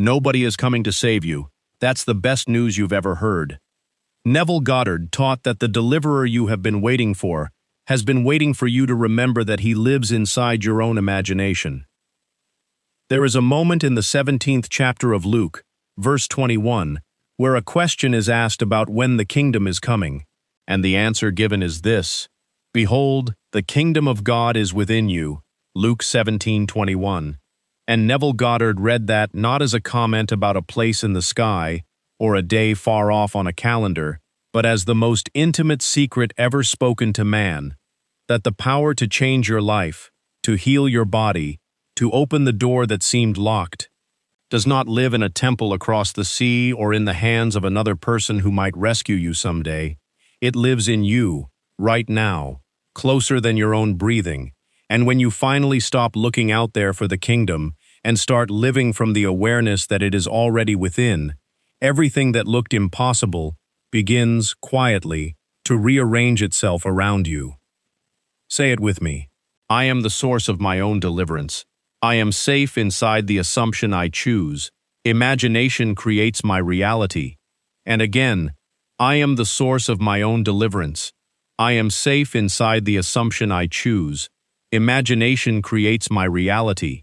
Nobody is coming to save you. That's the best news you've ever heard. Neville Goddard taught that the deliverer you have been waiting for has been waiting for you to remember that he lives inside your own imagination. There is a moment in the 17th chapter of Luke, verse 21, where a question is asked about when the kingdom is coming, and the answer given is this: "Behold, the kingdom of God is within you." Luke 17:21. And Neville Goddard read that not as a comment about a place in the sky or a day far off on a calendar, but as the most intimate secret ever spoken to man, that the power to change your life, to heal your body, to open the door that seemed locked, does not live in a temple across the sea or in the hands of another person who might rescue you someday. It lives in you, right now, closer than your own breathing. And when you finally stop looking out there for the kingdom and start living from the awareness that it is already within, everything that looked impossible begins, quietly, to rearrange itself around you. Say it with me. I am the source of my own deliverance. I am safe inside the assumption I choose. Imagination creates my reality. And again, I am the source of my own deliverance. I am safe inside the assumption I choose. Imagination creates my reality.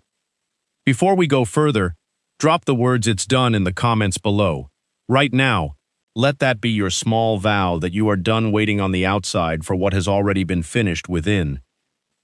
Before we go further, drop the words "it's done" in the comments below. Right now, let that be your small vow that you are done waiting on the outside for what has already been finished within.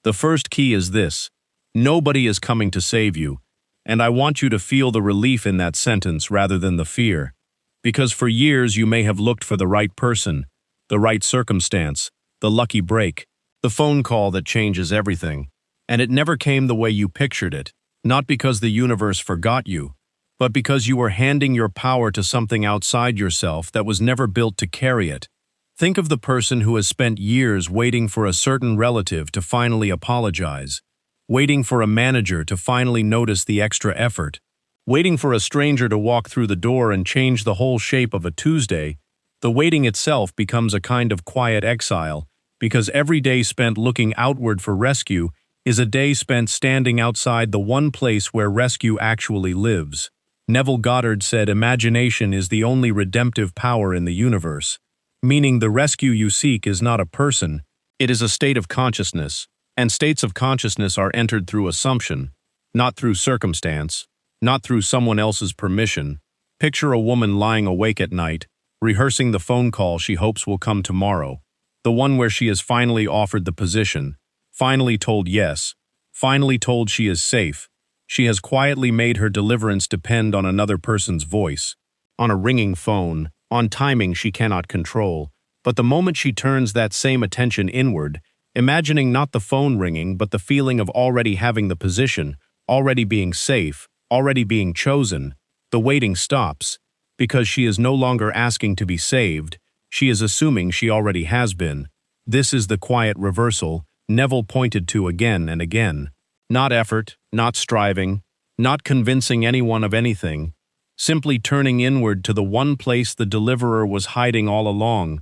The first key is this: nobody is coming to save you, and I want you to feel the relief in that sentence rather than the fear. Because for years you may have looked for the right person, the right circumstance, the lucky break, the phone call that changes everything, and it never came the way you pictured it, not because the universe forgot you, but because you were handing your power to something outside yourself that was never built to carry it. Think of the person who has spent years waiting for a certain relative to finally apologize, waiting for a manager to finally notice the extra effort, waiting for a stranger to walk through the door and change the whole shape of a Tuesday. The waiting itself becomes a kind of quiet exile, because every day spent looking outward for rescue is a day spent standing outside the one place where rescue actually lives. Neville Goddard said imagination is the only redemptive power in the universe, meaning the rescue you seek is not a person, it is a state of consciousness, and states of consciousness are entered through assumption, not through circumstance, not through someone else's permission. Picture a woman lying awake at night, rehearsing the phone call she hopes will come tomorrow, the one where she is finally offered the position, finally told yes, finally told she is safe. She has quietly made her deliverance depend on another person's voice, on a ringing phone, on timing she cannot control. But the moment she turns that same attention inward, imagining not the phone ringing but the feeling of already having the position, already being safe, already being chosen, the waiting stops, because she is no longer asking to be saved, she is assuming she already has been. This is the quiet reversal Neville pointed to again and again. Not effort, not striving, not convincing anyone of anything, simply turning inward to the one place the deliverer was hiding all along.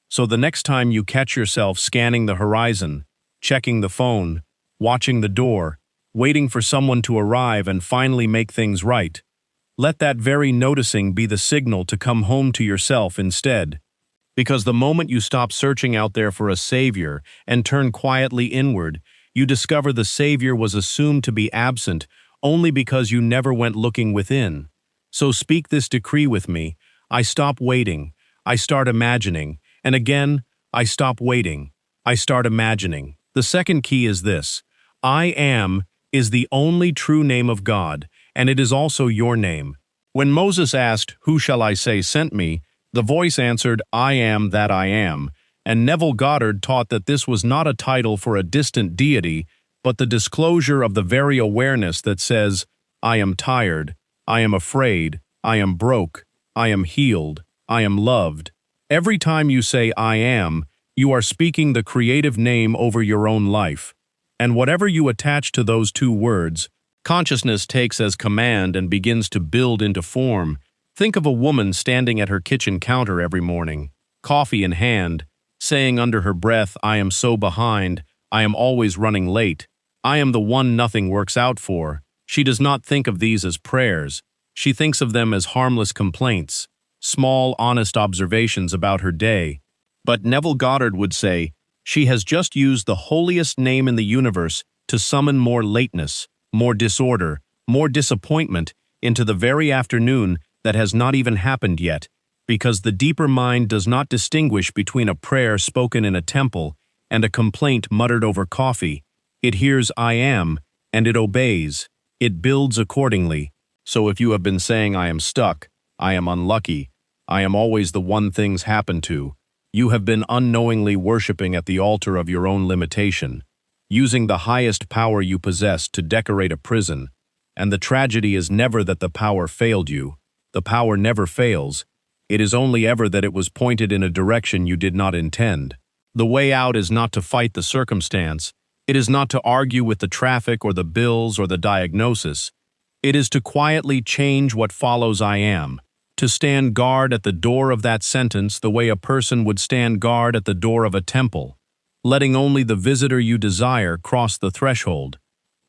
So the next time you catch yourself scanning the horizon, checking the phone, watching the door, waiting for someone to arrive and finally make things right, let that very noticing be the signal to come home to yourself instead. Because the moment you stop searching out there for a savior and turn quietly inward, you discover the savior was assumed to be absent only because you never went looking within. So speak this decree with me: I stop waiting, I start imagining, and again, I stop waiting, I start imagining. The second key is this: I am is the only true name of God, and it is also your name. When Moses asked, "Who shall I say sent me?" the voice answered, "I am that I am." And Neville Goddard taught that this was not a title for a distant deity, but the disclosure of the very awareness that says, I am tired, I am afraid, I am broke, I am healed, I am loved. Every time you say I am, you are speaking the creative name over your own life. And whatever you attach to those two words, consciousness takes as command and begins to build into form. Think of a woman standing at her kitchen counter every morning, coffee in hand, saying under her breath, I am so behind, I am always running late, I am the one nothing works out for. She does not think of these as prayers. She thinks of them as harmless complaints, small, honest observations about her day. But Neville Goddard would say, she has just used the holiest name in the universe to summon more lateness, more disorder, more disappointment into the very afternoon that has not even happened yet, because the deeper mind does not distinguish between a prayer spoken in a temple and a complaint muttered over coffee. It hears "I am," and it obeys. It builds accordingly. So if you have been saying, "I am stuck," "I am unlucky," "I am always the one things happen to," you have been unknowingly worshiping at the altar of your own limitation, using the highest power you possess to decorate a prison. And the tragedy is never that the power failed you. The power never fails. It is only ever that it was pointed in a direction you did not intend. The way out is not to fight the circumstance. It is not to argue with the traffic or the bills or the diagnosis. It is to quietly change what follows "I am," to stand guard at the door of that sentence the way a person would stand guard at the door of a temple, letting only the visitor you desire cross the threshold,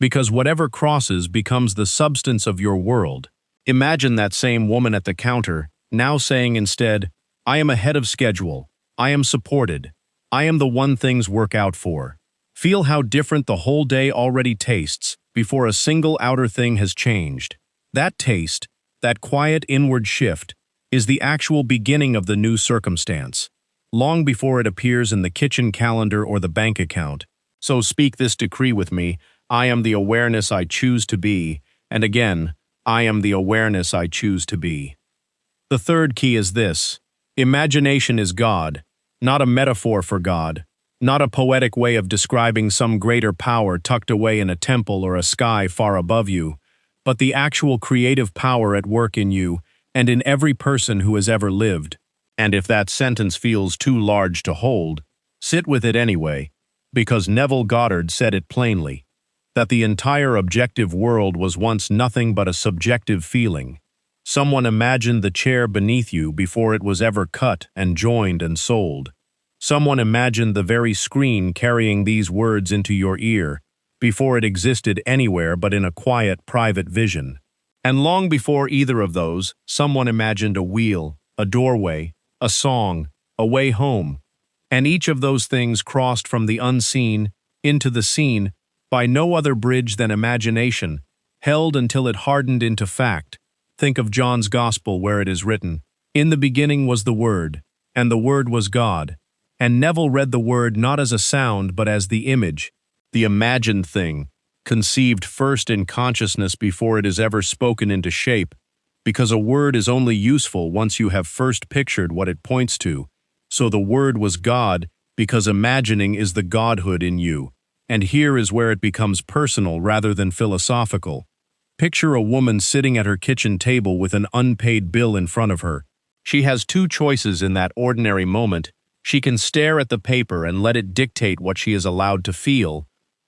because whatever crosses becomes the substance of your world. Imagine that same woman at the counter, now saying instead, "I am ahead of schedule. I am supported. I am the one things work out for." Feel how different the whole day already tastes before a single outer thing has changed. That taste, that quiet inward shift, is the actual beginning of the new circumstance, long before it appears in the kitchen calendar or the bank account. So speak this decree with me: I am the awareness I choose to be, and again, I am the awareness I choose to be. The third key is this: imagination is God, not a metaphor for God, not a poetic way of describing some greater power tucked away in a temple or a sky far above you, but the actual creative power at work in you and in every person who has ever lived. And if that sentence feels too large to hold, sit with it anyway, because Neville Goddard said it plainly, that the entire objective world was once nothing but a subjective feeling. Someone imagined the chair beneath you before it was ever cut and joined and sold. Someone imagined the very screen carrying these words into your ear before it existed anywhere but in a quiet, private vision. And long before either of those, someone imagined a wheel, a doorway, a song, a way home. And each of those things crossed from the unseen into the seen by no other bridge than imagination, held until it hardened into fact. Think of John's Gospel, where it is written, "In the beginning was the Word, and the Word was God." And Neville read the word not as a sound but as the image, the imagined thing, conceived first in consciousness before it is ever spoken into shape, because a word is only useful once you have first pictured what it points to. So the word was God because imagining is the godhood in you, and here is where it becomes personal rather than philosophical. Picture a woman sitting at her kitchen table with an unpaid bill in front of her. She has two choices in that ordinary moment. She can stare at the paper and let it dictate what she is allowed to feel,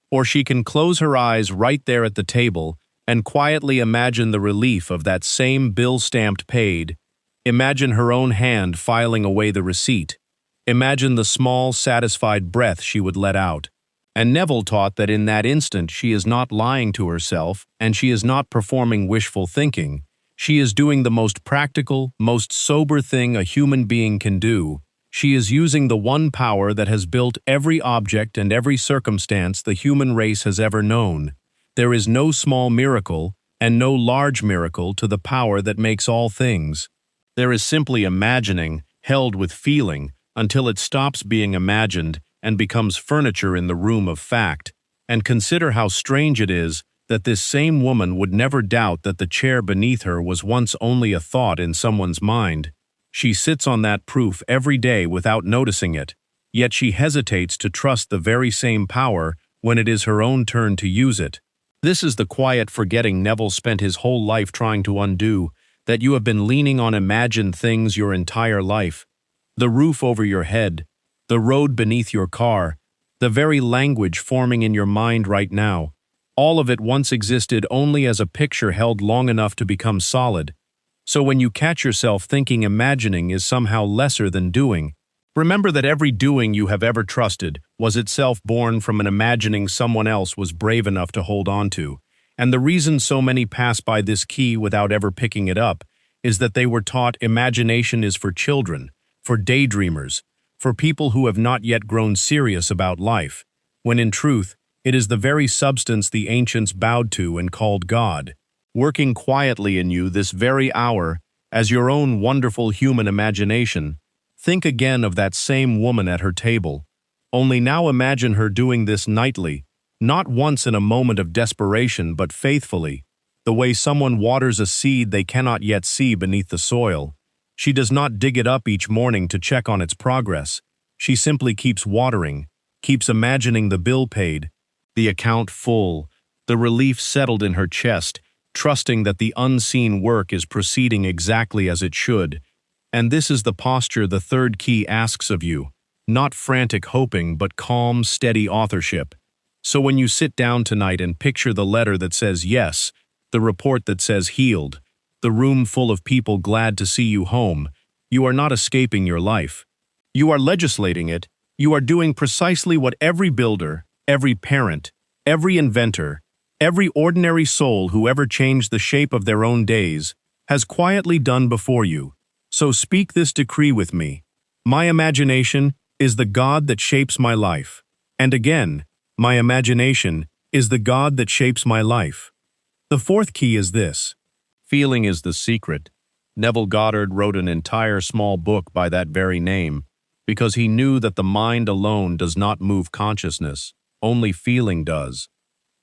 or she can close her eyes right there at the table and quietly imagine the relief of that same bill stamped paid. Imagine her own hand filing away the receipt. Imagine the small, satisfied breath she would let out. And Neville taught that in that instant she is not lying to herself and she is not performing wishful thinking. She is doing the most practical, most sober thing a human being can do. She is using the one power that has built every object and every circumstance the human race has ever known. There is no small miracle and no large miracle to the power that makes all things. There is simply imagining, held with feeling, until it stops being imagined and becomes furniture in the room of fact. And consider how strange it is that this same woman would never doubt that the chair beneath her was once only a thought in someone's mind. She sits on that proof every day without noticing it, yet she hesitates to trust the very same power when it is her own turn to use it. This is the quiet forgetting Neville spent his whole life trying to undo, that you have been leaning on imagined things your entire life. The roof over your head, the road beneath your car, the very language forming in your mind right now. All of it once existed only as a picture held long enough to become solid. So when you catch yourself thinking imagining is somehow lesser than doing, remember that every doing you have ever trusted was itself born from an imagining someone else was brave enough to hold on to. And the reason so many pass by this key without ever picking it up is that they were taught imagination is for children, for daydreamers, for people who have not yet grown serious about life, when in truth, it is the very substance the ancients bowed to and called God, working quietly in you this very hour as your own wonderful human imagination. Think again of that same woman at her table, only now imagine her doing this nightly, not once in a moment of desperation but faithfully, the way someone waters a seed they cannot yet see beneath the soil. She does not dig it up each morning to check on its progress. She simply keeps watering, keeps imagining the bill paid, the account full, the relief settled in her chest, trusting that the unseen work is proceeding exactly as it should. And this is the posture the third key asks of you, not frantic hoping but calm, steady authorship. So when you sit down tonight and picture the letter that says yes, the report that says healed, the room full of people glad to see you home, you are not escaping your life. You are legislating it. You are doing precisely what every builder, every parent, every inventor, every ordinary soul who ever changed the shape of their own days has quietly done before you. So speak this decree with me. My imagination is the God that shapes my life. And again, my imagination is the God that shapes my life. The fourth key is this. Feeling is the secret. Neville Goddard wrote an entire small book by that very name, because he knew that the mind alone does not move consciousness, only feeling does.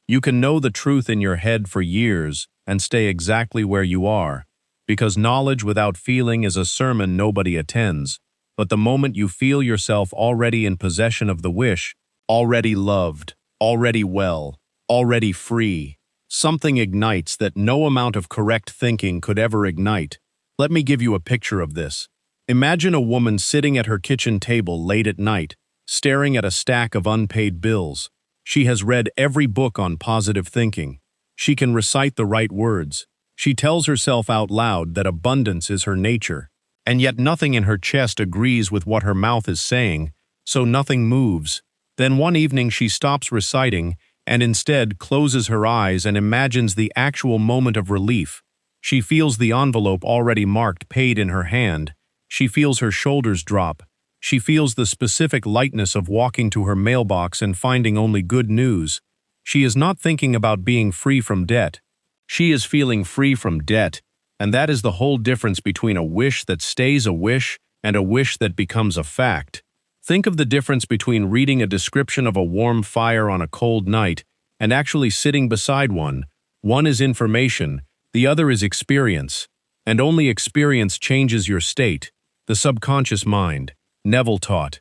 You can know the truth in your head for years and stay exactly where you are, because knowledge without feeling is a sermon nobody attends. But the moment you feel yourself already in possession of the wish, already loved, already well, already free, something ignites that no amount of correct thinking could ever ignite. Let me give you a picture of this. Imagine a woman sitting at her kitchen table late at night, staring at a stack of unpaid bills. She has read every book on positive thinking. She can recite the right words. She tells herself out loud that abundance is her nature. And yet nothing in her chest agrees with what her mouth is saying, so nothing moves. Then one evening she stops reciting and instead closes her eyes and imagines the actual moment of relief. She feels the envelope already marked paid in her hand. She feels her shoulders drop. She feels the specific lightness of walking to her mailbox and finding only good news. She is not thinking about being free from debt. She is feeling free from debt, and that is the whole difference between a wish that stays a wish and a wish that becomes a fact. Think of the difference between reading a description of a warm fire on a cold night and actually sitting beside one. One is information, the other is experience. And only experience changes your state, the subconscious mind. Neville taught,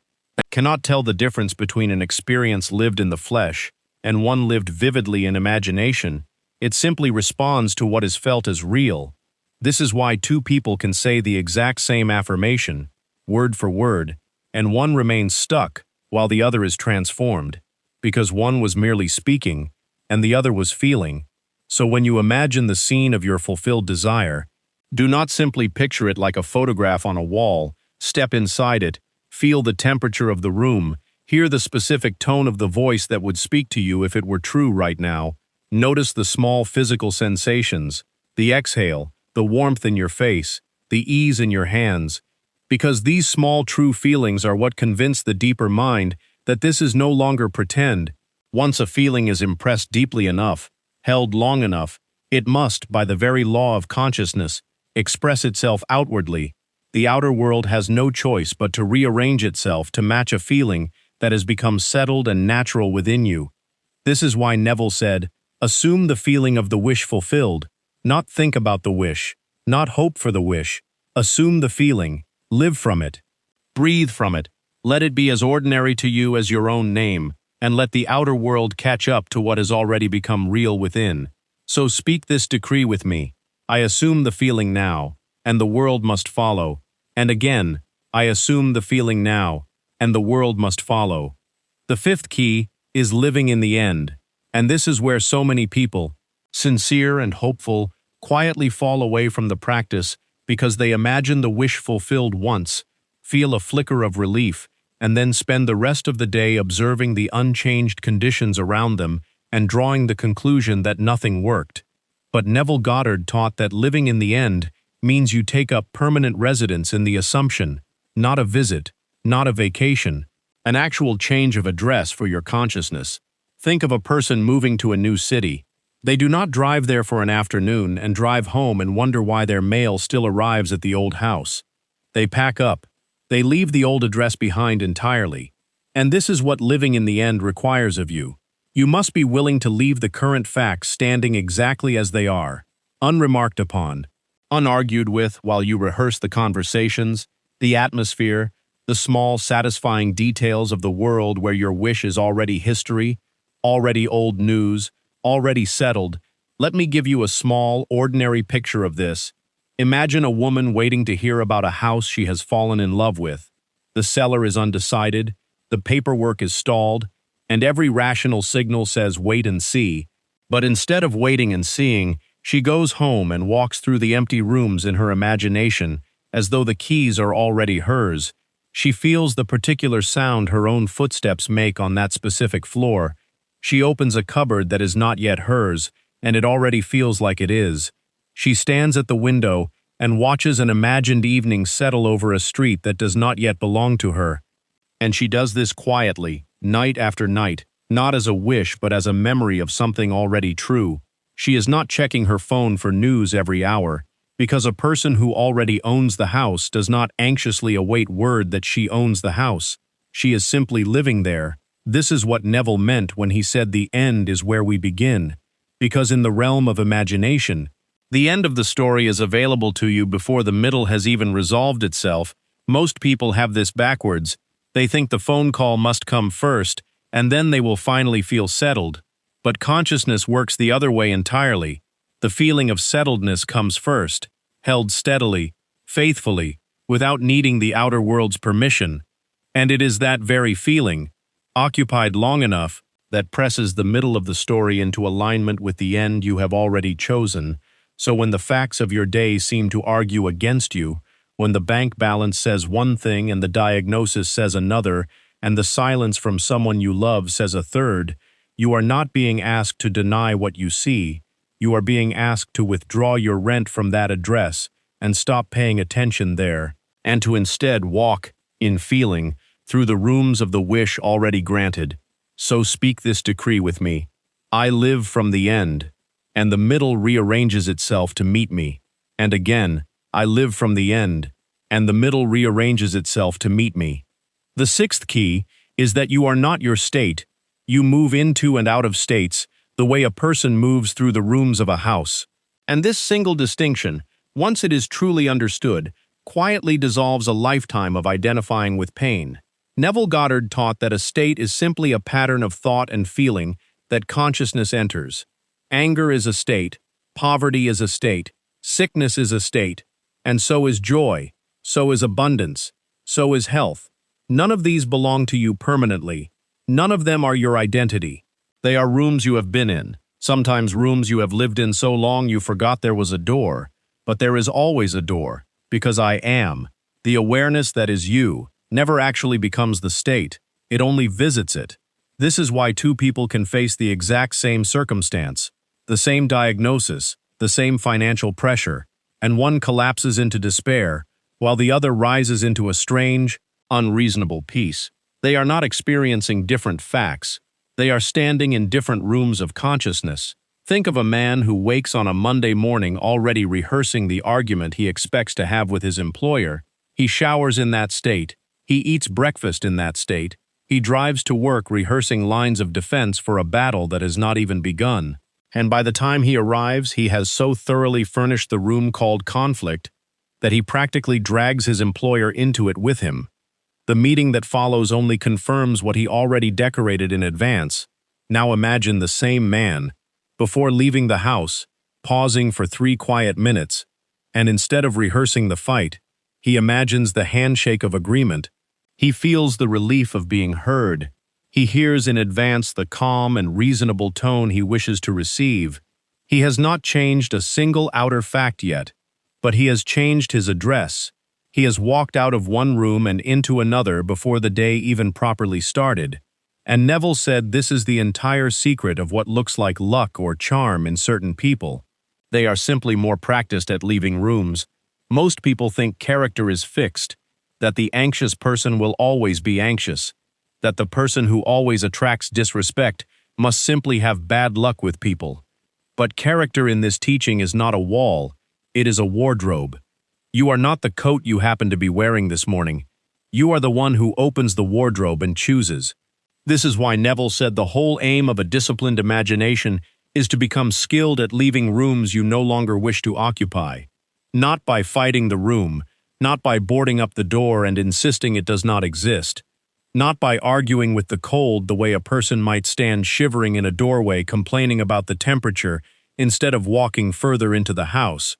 cannot tell the difference between an experience lived in the flesh and one lived vividly in imagination. It simply responds to what is felt as real. This is why two people can say the exact same affirmation, word for word, and one remains stuck while the other is transformed, because one was merely speaking and the other was feeling. So when you imagine the scene of your fulfilled desire, do not simply picture it like a photograph on a wall. Step inside it, feel the temperature of the room, hear the specific tone of the voice that would speak to you if it were true right now. Notice the small physical sensations, the exhale, the warmth in your face, the ease in your hands, because these small true feelings are what convince the deeper mind that this is no longer pretend. Once a feeling is impressed deeply enough, held long enough, it must, by the very law of consciousness, express itself outwardly. The outer world has no choice but to rearrange itself to match a feeling that has become settled and natural within you. This is why Neville said, assume the feeling of the wish fulfilled, not think about the wish, not hope for the wish. Assume the feeling, live from it, breathe from it, let it be as ordinary to you as your own name, and let the outer world catch up to what has already become real within. So speak this decree with me. I assume the feeling now, and the world must follow. And again, I assume the feeling now, and the world must follow. The fifth key is living in the end, and this is where so many people, sincere and hopeful, quietly fall away from the practice because they imagine the wish fulfilled once, feel a flicker of relief, and then spend the rest of the day observing the unchanged conditions around them and drawing the conclusion that nothing worked. But Neville Goddard taught that living in the end means you take up permanent residence in the assumption, not a visit, not a vacation, an actual change of address for your consciousness. Think of a person moving to a new city. They do not drive there for an afternoon and drive home and wonder why their mail still arrives at the old house. They pack up. They leave the old address behind entirely. And this is what living in the end requires of you. You must be willing to leave the current facts standing exactly as they are, unremarked upon, unargued with while you rehearse the conversations, the atmosphere, the small, satisfying details of the world where your wish is already history, already old news, already settled. Let me give you a small, ordinary picture of this. Imagine a woman waiting to hear about a house she has fallen in love with. The seller is undecided, the paperwork is stalled, and every rational signal says wait and see. But instead of waiting and seeing, she goes home and walks through the empty rooms in her imagination as though the keys are already hers. She feels the particular sound her own footsteps make on that specific floor. She opens a cupboard that is not yet hers, and it already feels like it is. She stands at the window and watches an imagined evening settle over a street that does not yet belong to her. And she does this quietly, night after night, not as a wish but as a memory of something already true. She is not checking her phone for news every hour, because a person who already owns the house does not anxiously await word that she owns the house. She is simply living there. This is what Neville meant when he said the end is where we begin, because in the realm of imagination, the end of the story is available to you before the middle has even resolved itself. Most people have this backwards. They think the phone call must come first, and then they will finally feel settled. But consciousness works the other way entirely. The feeling of settledness comes first, held steadily, faithfully, without needing the outer world's permission. And it is that very feeling, occupied long enough, that presses the middle of the story into alignment with the end you have already chosen. So when the facts of your day seem to argue against you, when the bank balance says one thing and the diagnosis says another, and the silence from someone you love says a third, you are not being asked to deny what you see. You are being asked to withdraw your rent from that address and stop paying attention there, and to instead walk, in feeling, through the rooms of the wish already granted. So speak this decree with me. I live from the end, and the middle rearranges itself to meet me. And again, I live from the end, and the middle rearranges itself to meet me. The sixth key is that you are not your state. You move into and out of states the way a person moves through the rooms of a house. And this single distinction, once it is truly understood, quietly dissolves a lifetime of identifying with pain. Neville Goddard taught that a state is simply a pattern of thought and feeling that consciousness enters. Anger is a state, poverty is a state, sickness is a state, and so is joy, so is abundance, so is health. None of these belong to you permanently. None of them are your identity. They are rooms you have been in, sometimes rooms you have lived in so long you forgot there was a door. But there is always a door, because I am. The awareness that is you never actually becomes the state. It only visits it. This is why two people can face the exact same circumstance, the same diagnosis, the same financial pressure, and one collapses into despair, while the other rises into a strange, unreasonable peace. They are not experiencing different facts. They are standing in different rooms of consciousness. Think of a man who wakes on a Monday morning already rehearsing the argument he expects to have with his employer. He showers in that state. He eats breakfast in that state. He drives to work rehearsing lines of defense for a battle that has not even begun. And by the time he arrives, he has so thoroughly furnished the room called conflict that he practically drags his employer into it with him. The meeting that follows only confirms what he already decorated in advance. Now imagine the same man, before leaving the house, pausing for 3 quiet minutes, and instead of rehearsing the fight, he imagines the handshake of agreement. He feels the relief of being heard. He hears in advance the calm and reasonable tone he wishes to receive. He has not changed a single outer fact yet, but he has changed his address. He has walked out of one room and into another before the day even properly started. And Neville said this is the entire secret of what looks like luck or charm in certain people. They are simply more practiced at leaving rooms. Most people think character is fixed, that the anxious person will always be anxious, that the person who always attracts disrespect must simply have bad luck with people. But character in this teaching is not a wall, it is a wardrobe. You are not the coat you happen to be wearing this morning. You are the one who opens the wardrobe and chooses. This is why Neville said the whole aim of a disciplined imagination is to become skilled at leaving rooms you no longer wish to occupy. Not by fighting the room, not by boarding up the door and insisting it does not exist, not by arguing with the cold the way a person might stand shivering in a doorway complaining about the temperature instead of walking further into the house,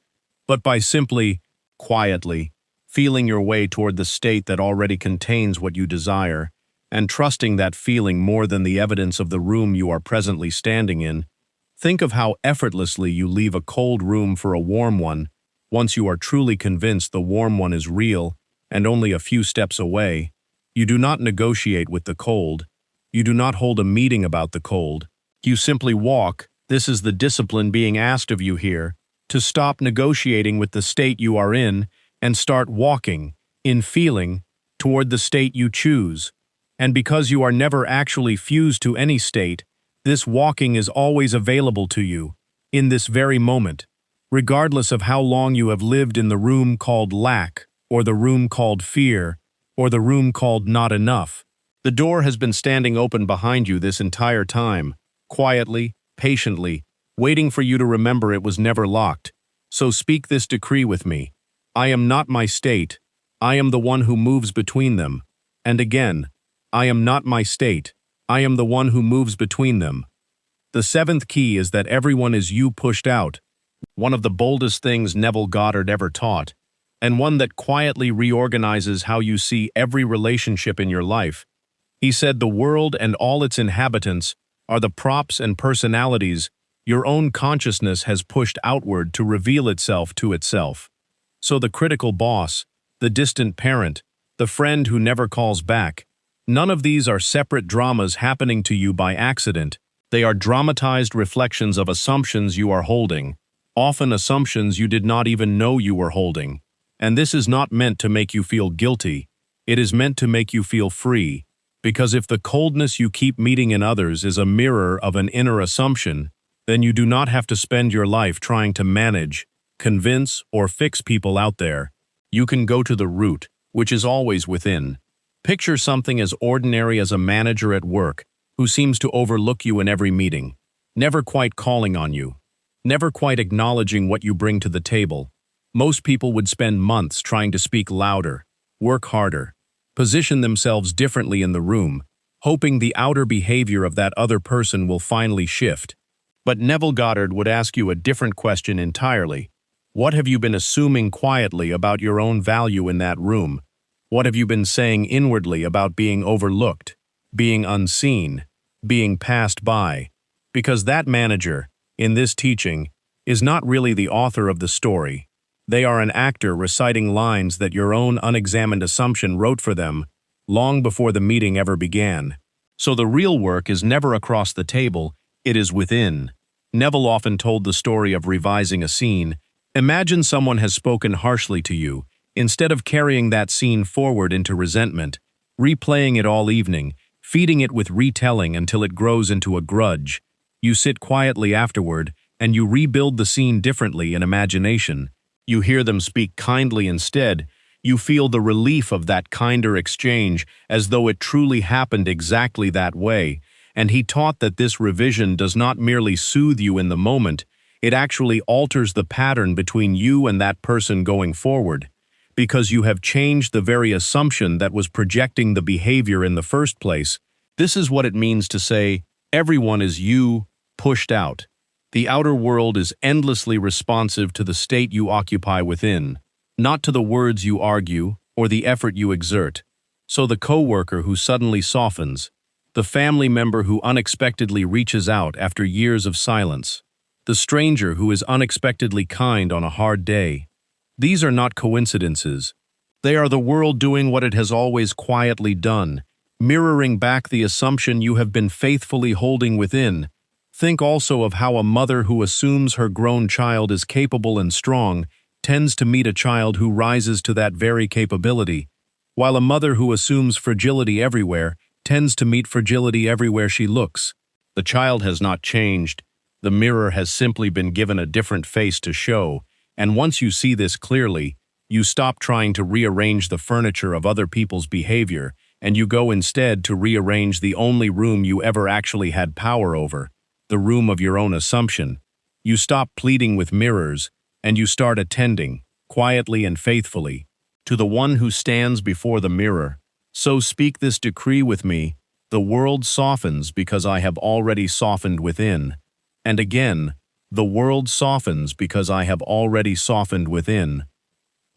but by simply, quietly, feeling your way toward the state that already contains what you desire, and trusting that feeling more than the evidence of the room you are presently standing in. Think of how effortlessly you leave a cold room for a warm one, once you are truly convinced the warm one is real and only a few steps away. You do not negotiate with the cold. You do not hold a meeting about the cold. You simply walk. This is the discipline being asked of you here, to stop negotiating with the state you are in and start walking, in feeling, toward the state you choose. And because you are never actually fused to any state, this walking is always available to you, in this very moment, regardless of how long you have lived in the room called lack, or the room called fear, or the room called not enough. The door has been standing open behind you this entire time, quietly, patiently, waiting for you to remember it was never locked. So speak this decree with me. I am not my state. I am the one who moves between them. And again, I am not my state. I am the one who moves between them. The seventh key is that everyone is you pushed out, one of the boldest things Neville Goddard ever taught, and one that quietly reorganizes how you see every relationship in your life. He said the world and all its inhabitants are the props and personalities your own consciousness has pushed outward to reveal itself to itself. So the critical boss, the distant parent, the friend who never calls back, none of these are separate dramas happening to you by accident. They are dramatized reflections of assumptions you are holding, often assumptions you did not even know you were holding. And this is not meant to make you feel guilty. It is meant to make you feel free. Because if the coldness you keep meeting in others is a mirror of an inner assumption, then you do not have to spend your life trying to manage, convince, or fix people out there. You can go to the root, which is always within. Picture something as ordinary as a manager at work who seems to overlook you in every meeting, never quite calling on you, never quite acknowledging what you bring to the table. Most people would spend months trying to speak louder, work harder, position themselves differently in the room, hoping the outer behavior of that other person will finally shift. But Neville Goddard would ask you a different question entirely. What have you been assuming quietly about your own value in that room? What have you been saying inwardly about being overlooked, being unseen, being passed by? Because that manager, in this teaching, is not really the author of the story. They are an actor reciting lines that your own unexamined assumption wrote for them long before the meeting ever began. So the real work is never across the table, it is within. Neville often told the story of revising a scene. Imagine someone has spoken harshly to you. Instead of carrying that scene forward into resentment, replaying it all evening, feeding it with retelling until it grows into a grudge, you sit quietly afterward and you rebuild the scene differently in imagination. You hear them speak kindly instead. You feel the relief of that kinder exchange as though it truly happened exactly that way. And he taught that this revision does not merely soothe you in the moment, it actually alters the pattern between you and that person going forward, because you have changed the very assumption that was projecting the behavior in the first place. This is what it means to say, everyone is you, pushed out. The outer world is endlessly responsive to the state you occupy within, not to the words you argue or the effort you exert. So the coworker who suddenly softens, the family member who unexpectedly reaches out after years of silence, the stranger who is unexpectedly kind on a hard day. These are not coincidences. They are the world doing what it has always quietly done, mirroring back the assumption you have been faithfully holding within. Think also of how a mother who assumes her grown child is capable and strong tends to meet a child who rises to that very capability, while a mother who assumes fragility everywhere tends to meet fragility everywhere she looks. The child has not changed. The mirror has simply been given a different face to show, and once you see this clearly, you stop trying to rearrange the furniture of other people's behavior, and you go instead to rearrange the only room you ever actually had power over, the room of your own assumption. You stop pleading with mirrors, and you start attending, quietly and faithfully, to the one who stands before the mirror. So speak this decree with me: the world softens because I have already softened within. And again, the world softens because I have already softened within.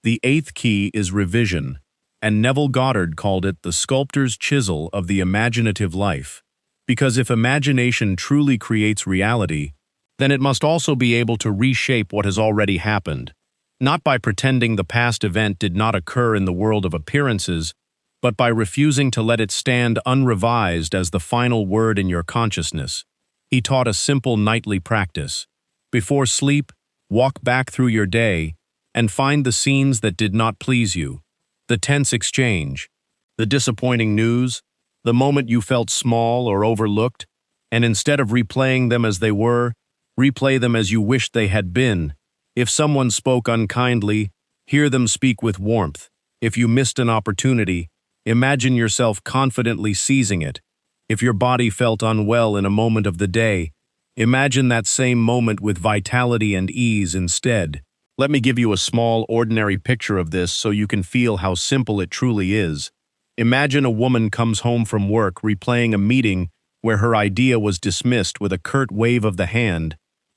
The eighth key is revision, and Neville Goddard called it the sculptor's chisel of the imaginative life. Because if imagination truly creates reality, then it must also be able to reshape what has already happened, not by pretending the past event did not occur in the world of appearances, but by refusing to let it stand unrevised as the final word in your consciousness. He taught a simple nightly practice. Before sleep, walk back through your day and find the scenes that did not please you, the tense exchange, the disappointing news, the moment you felt small or overlooked, and instead of replaying them as they were, replay them as you wished they had been. If someone spoke unkindly, hear them speak with warmth. If you missed an opportunity, imagine yourself confidently seizing it. If your body felt unwell in a moment of the day, imagine that same moment with vitality and ease instead. Let me give you a small, ordinary picture of this so you can feel how simple it truly is. Imagine a woman comes home from work replaying a meeting where her idea was dismissed with a curt wave of the hand.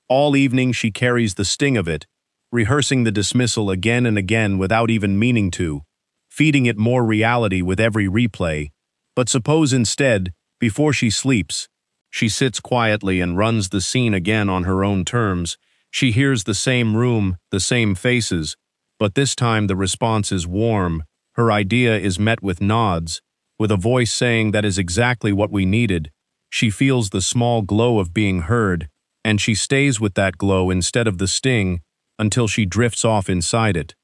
All evening she carries the sting of it, rehearsing the dismissal again and again without even meaning to, feeding it more reality with every replay. But suppose instead, before she sleeps, she sits quietly and runs the scene again on her own terms. She hears the same room, the same faces, but this time the response is warm. Her idea is met with nods, with a voice saying that is exactly what we needed. She feels the small glow of being heard, and she stays with that glow instead of the sting until she drifts off inside it.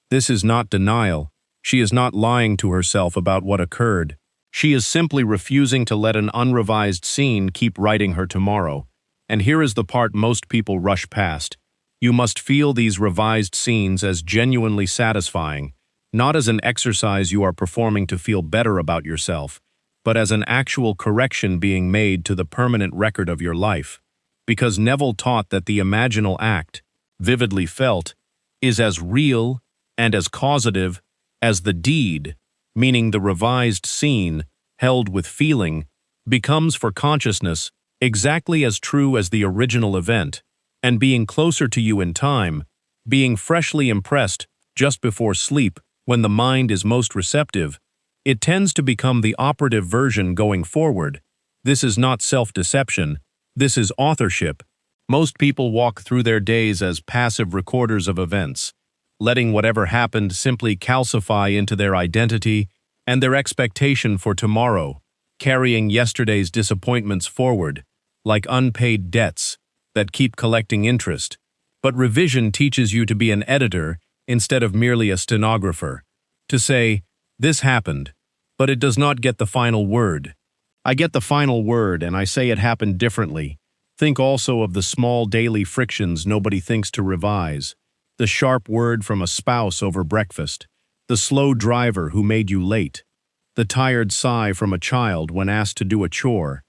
This is not denial. She is not lying to herself about what occurred. She is simply refusing to let an unrevised scene keep writing her tomorrow. And here is the part most people rush past. You must feel these revised scenes as genuinely satisfying, not as an exercise you are performing to feel better about yourself, but as an actual correction being made to the permanent record of your life. Because Neville taught that the imaginal act, vividly felt, is as real and as causative as the deed, meaning the revised scene, held with feeling, becomes for consciousness exactly as true as the original event, and being closer to you in time, being freshly impressed just before sleep when the mind is most receptive, it tends to become the operative version going forward. This is not self-deception, this is authorship. Most people walk through their days as passive recorders of events, letting whatever happened simply calcify into their identity and their expectation for tomorrow, carrying yesterday's disappointments forward, like unpaid debts that keep collecting interest. But revision teaches you to be an editor instead of merely a stenographer, to say, this happened, but it does not get the final word. I get the final word and I say it happened differently. Think also of the small daily frictions nobody thinks to revise, the sharp word from a spouse over breakfast, the slow driver who made you late, the tired sigh from a child when asked to do a chore.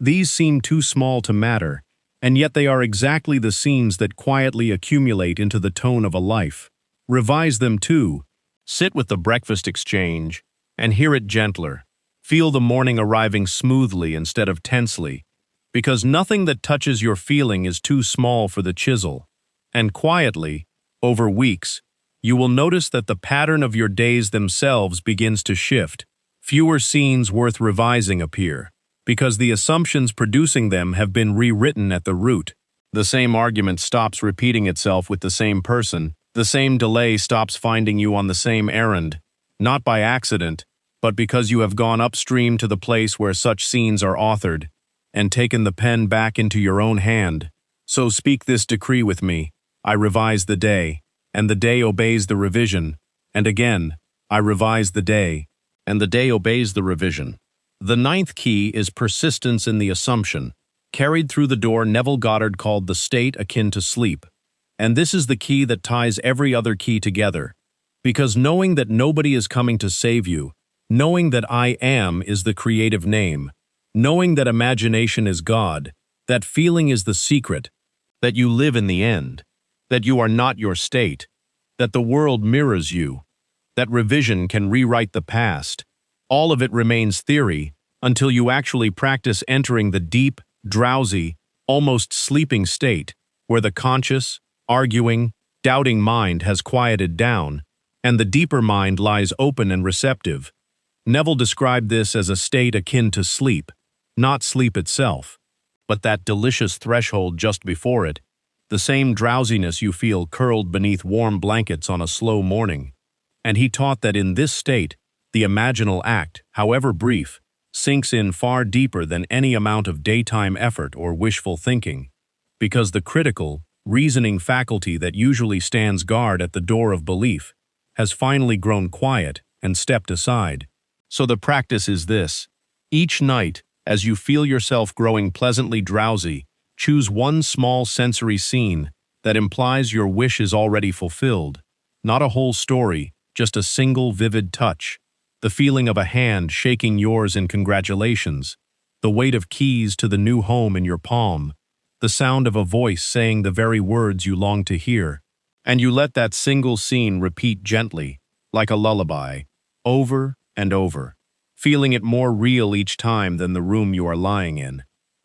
These seem too small to matter, and yet they are exactly the scenes that quietly accumulate into the tone of a life. Revise them too. Sit with the breakfast exchange and hear it gentler. Feel the morning arriving smoothly instead of tensely, because nothing that touches your feeling is too small for the chisel. And quietly, over weeks, you will notice that the pattern of your days themselves begins to shift. Fewer scenes worth revising appear, because the assumptions producing them have been rewritten at the root. The same argument stops repeating itself with the same person. The same delay stops finding you on the same errand, not by accident, but because you have gone upstream to the place where such scenes are authored, and taken the pen back into your own hand. So speak this decree with me: I revise the day, and the day obeys the revision, and again, I revise the day, and the day obeys the revision. The ninth key is persistence in the assumption, carried through the door Neville Goddard called the state akin to sleep. And this is the key that ties every other key together. Because knowing that nobody is coming to save you, knowing that I am is the creative name, knowing that imagination is God, that feeling is the secret, that you live in the end, that you are not your state, that the world mirrors you, that revision can rewrite the past. All of it remains theory until you actually practice entering the deep, drowsy, almost sleeping state where the conscious, arguing, doubting mind has quieted down, and the deeper mind lies open and receptive. Neville described this as a state akin to sleep, not sleep itself, but that delicious threshold just before it, the same drowsiness you feel curled beneath warm blankets on a slow morning. And he taught that in this state, the imaginal act, however brief, sinks in far deeper than any amount of daytime effort or wishful thinking, because the critical, reasoning faculty that usually stands guard at the door of belief has finally grown quiet and stepped aside. So the practice is this: each night, as you feel yourself growing pleasantly drowsy, choose one small sensory scene that implies your wish is already fulfilled. Not a whole story, just a single vivid touch. The feeling of a hand shaking yours in congratulations, the weight of keys to the new home in your palm, the sound of a voice saying the very words you long to hear. And you let that single scene repeat gently, like a lullaby, over and over, feeling it more real each time than the room you are lying in,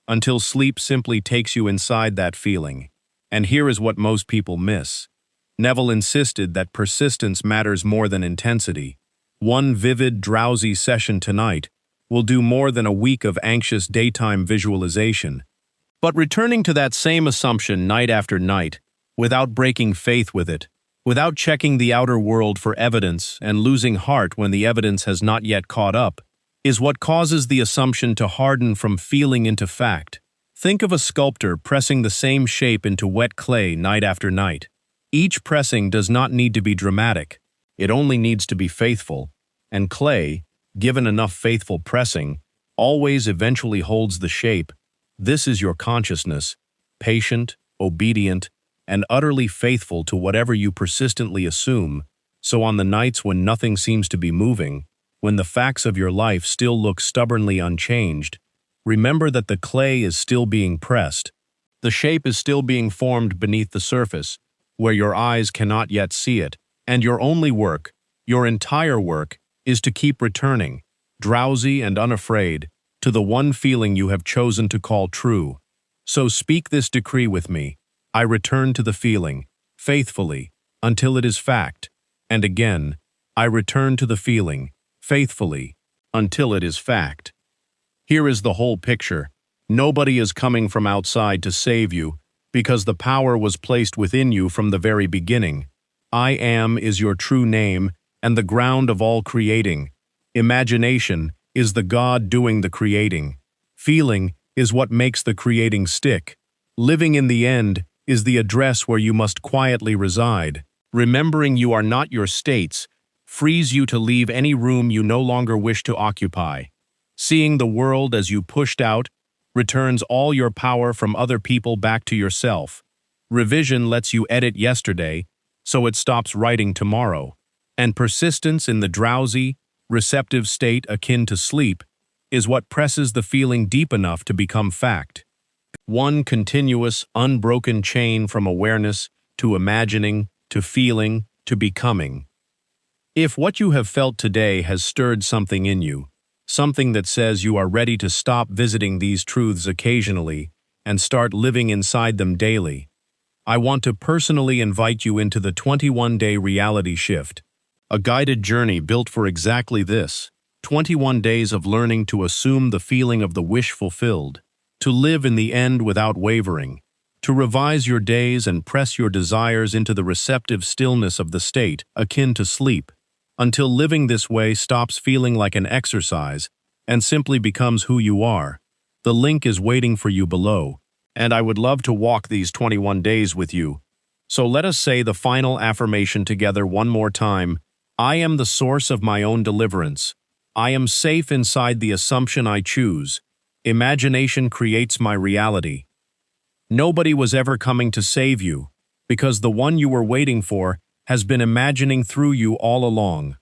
until sleep simply takes you inside that feeling. And here is what most people miss. Neville insisted that persistence matters more than intensity. One vivid, drowsy session tonight will do more than a week of anxious daytime visualization. But returning to that same assumption night after night, without breaking faith with it, without checking the outer world for evidence and losing heart when the evidence has not yet caught up, is what causes the assumption to harden from feeling into fact. Think of a sculptor pressing the same shape into wet clay night after night. Each pressing does not need to be dramatic. It only needs to be faithful. And clay, given enough faithful pressing, always eventually holds the shape. This is your consciousness, patient, obedient, and utterly faithful to whatever you persistently assume. So on the nights when nothing seems to be moving, when the facts of your life still look stubbornly unchanged, remember that the clay is still being pressed. The shape is still being formed beneath the surface, where your eyes cannot yet see it, and your only work, your entire work, is to keep returning, drowsy and unafraid, to the one feeling you have chosen to call true. So speak this decree with me: I return to the feeling, faithfully, until it is fact. And again, I return to the feeling, faithfully, until it is fact. Here is the whole picture. Nobody is coming from outside to save you, because the power was placed within you from the very beginning. I am is your true name and the ground of all creating. Imagination is the God doing the creating. Feeling is what makes the creating stick. Living in the end is the address where you must quietly reside. Remembering you are not your states frees you to leave any room you no longer wish to occupy. Seeing the world as you pushed out returns all your power from other people back to yourself. Revision lets you edit yesterday, so it stops writing tomorrow. And persistence in the drowsy, receptive state akin to sleep is what presses the feeling deep enough to become fact. One continuous, unbroken chain from awareness to imagining, to feeling, to becoming. If what you have felt today has stirred something in you, something that says you are ready to stop visiting these truths occasionally and start living inside them daily, I want to personally invite you into the 21-day reality shift, a guided journey built for exactly this: 21 days of learning to assume the feeling of the wish fulfilled, to live in the end without wavering, to revise your days and press your desires into the receptive stillness of the state akin to sleep. until living this way stops feeling like an exercise and simply becomes who you are. The link is waiting for you below, and I would love to walk these 21 days with you. So let us say the final affirmation together one more time. I am the source of my own deliverance. I am safe inside the assumption I choose. Imagination creates my reality. Nobody was ever coming to save you, because the one you were waiting for has been imagining through you all along.